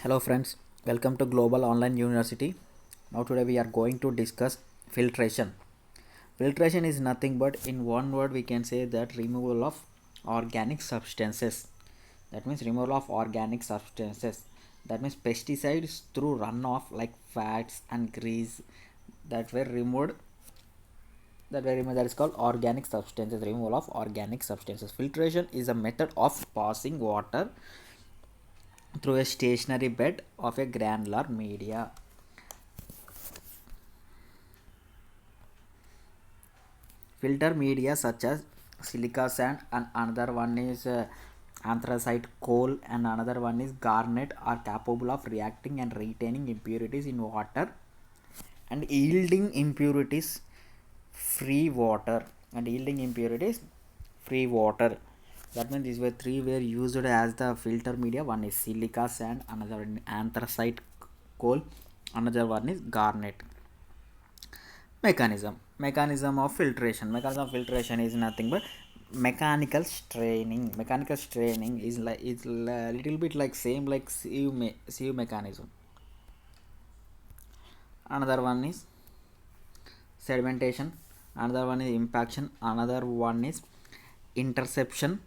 Hello friends, welcome to Global Online University. Now today we are going to discuss filtration. Filtration is nothing but in one word we can say that removal of organic substances. That means removal of organic substances. That means pesticides through runoff like fats and grease that were removed. That is called organic substances. Removal of organic substances. Filtration is a method of passing water through a stationary bed of a granular media. Filter media such as silica sand and another one is anthracite coal and another one is garnet are capable of reacting and retaining impurities in water and yielding impurities free water That means these were three were used as the filter media. One is silica sand, another one anthracite coal, another one is garnet. Mechanism of filtration is nothing but mechanical straining is like it's a little bit like same like sieve mechanism. Another one is sedimentation, another one is impaction, another one is interception.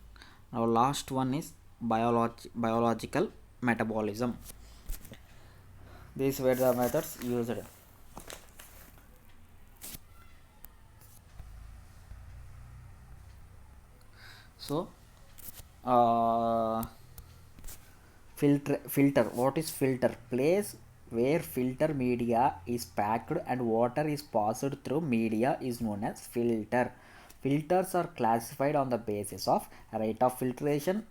Now last one is biological metabolism. These were the methods used. So filter what is filter? Place where filter media is packed and water is passed through media is known as filter. Filters are classified on the basis of rate of filtration,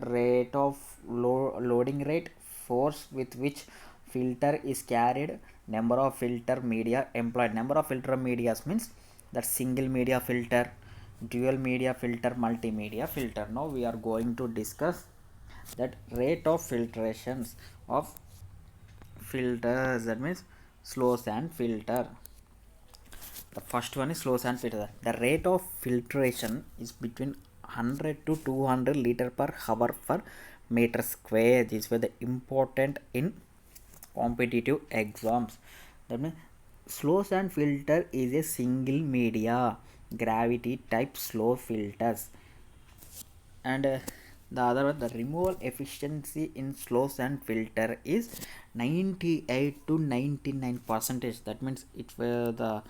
rate of loading rate, force with which filter is carried, number of filter media employed. Number of filter media means that single media filter, dual media filter, multimedia filter. Now we are going to discuss that rate of filtrations of filters, that means slow sand filter. The first one is slow sand filter. The rate of filtration is between 100 to 200 liter per hour per meter square. These were the important in competitive exams. That means slow sand filter is a single media gravity type slow filters, and the other one, the removal efficiency in slow sand filter is 98 to 99%. That means it were the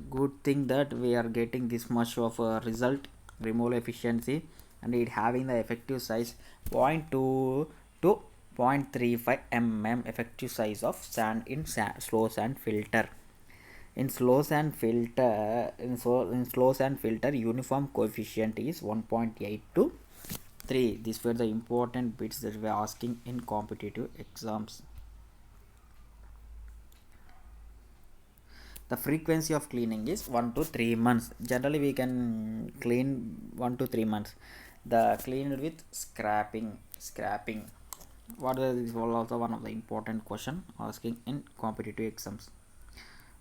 good thing that we are getting this much of a result removal efficiency, and it having the effective size 0.2 to 0.35 mm effective size of sand in slow sand filter. In slow sand filter uniform coefficient is 1.8 to 3. These were the important bits that we are asking in competitive exams. The frequency of cleaning is 1 to 3 months. Generally we can clean 1 to 3 months. The cleaned with scrapping. What is also one of the important question asking in competitive exams.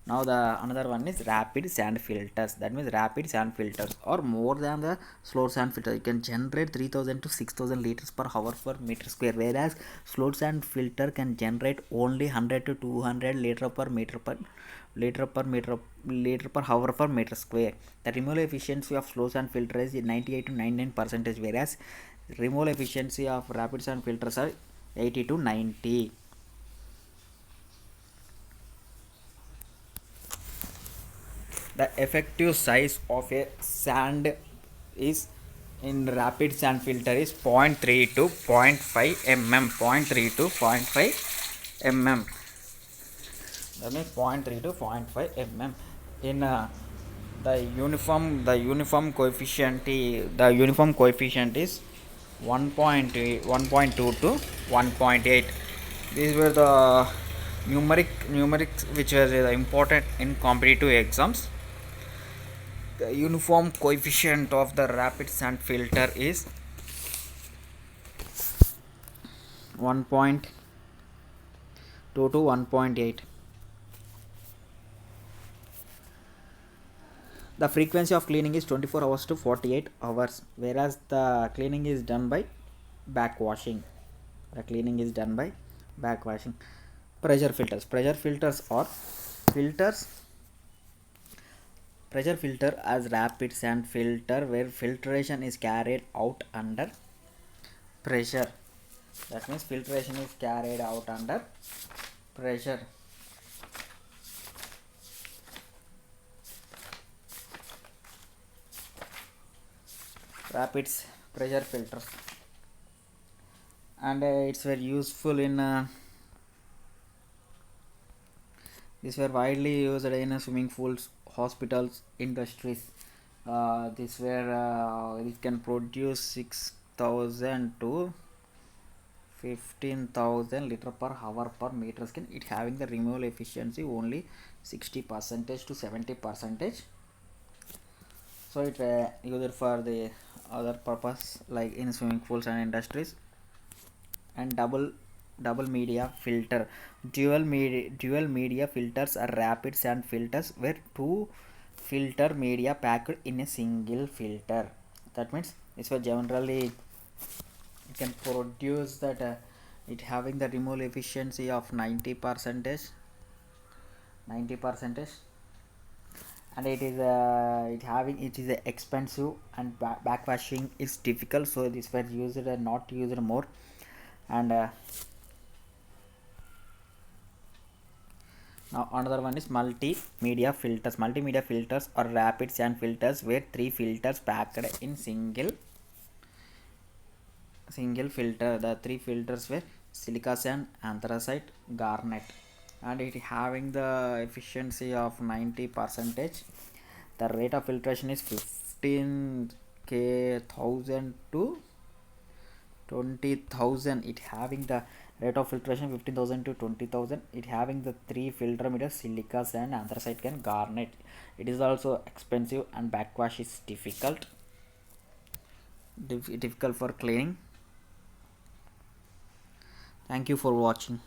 Now the another one is rapid sand filters. That means rapid sand filters or more than the slow sand filter. You can generate 3000 to 6000 liters per hour per meter square, whereas slow sand filter can generate only 100 to 200 liter per hour per meter square. The removal efficiency of slow sand filter is 98 to 99%, whereas removal efficiency of rapid sand filters are 80 to 90. The effective size of a sand is in rapid sand filter is 0.3 to 0.5 mm. 0.3 to 0.5 mm. That means 0.3 to 0.5 mm. In the uniform coefficient is 1.2 to 1.8. These were the numerics which were important in competitive exams. The uniform coefficient of the rapid sand filter is 1.2 to 1.8. The frequency of cleaning is 24 hours to 48 hours, whereas the cleaning is done by backwashing. The cleaning is done by backwashing. Pressure filters. Filters. Pressure filter as rapid sand filter where filtration is carried out under pressure. That means filtration is carried out under pressure. Rapid pressure filters, and it's very useful in these were widely used in swimming pools, hospitals, industries. This where it can produce 6,000 to 15,000 liter per hour per meter skin. It having the removal efficiency only 60% to 70%. So it used for the other purpose like in swimming pools and industries. And double media filter. Dual media filters are rapid sand filters where two filter media packed in a single filter. That means this was generally it can produce that it having the removal efficiency of 90%, and it is expensive, and backwashing is difficult, so this was used and not used more. And now another one is multimedia filters or rapid sand filters where three filters packed in single filter. The three filters were silica sand, anthracite, garnet, and it having the efficiency of 90%. The rate of filtration is 15,000 to 20,000. It having the rate of filtration 15,000 to 20,000. It having the three filter meters silica sand, anthracite, and garnet. It is also expensive, and backwash is difficult for cleaning. Thank you for watching.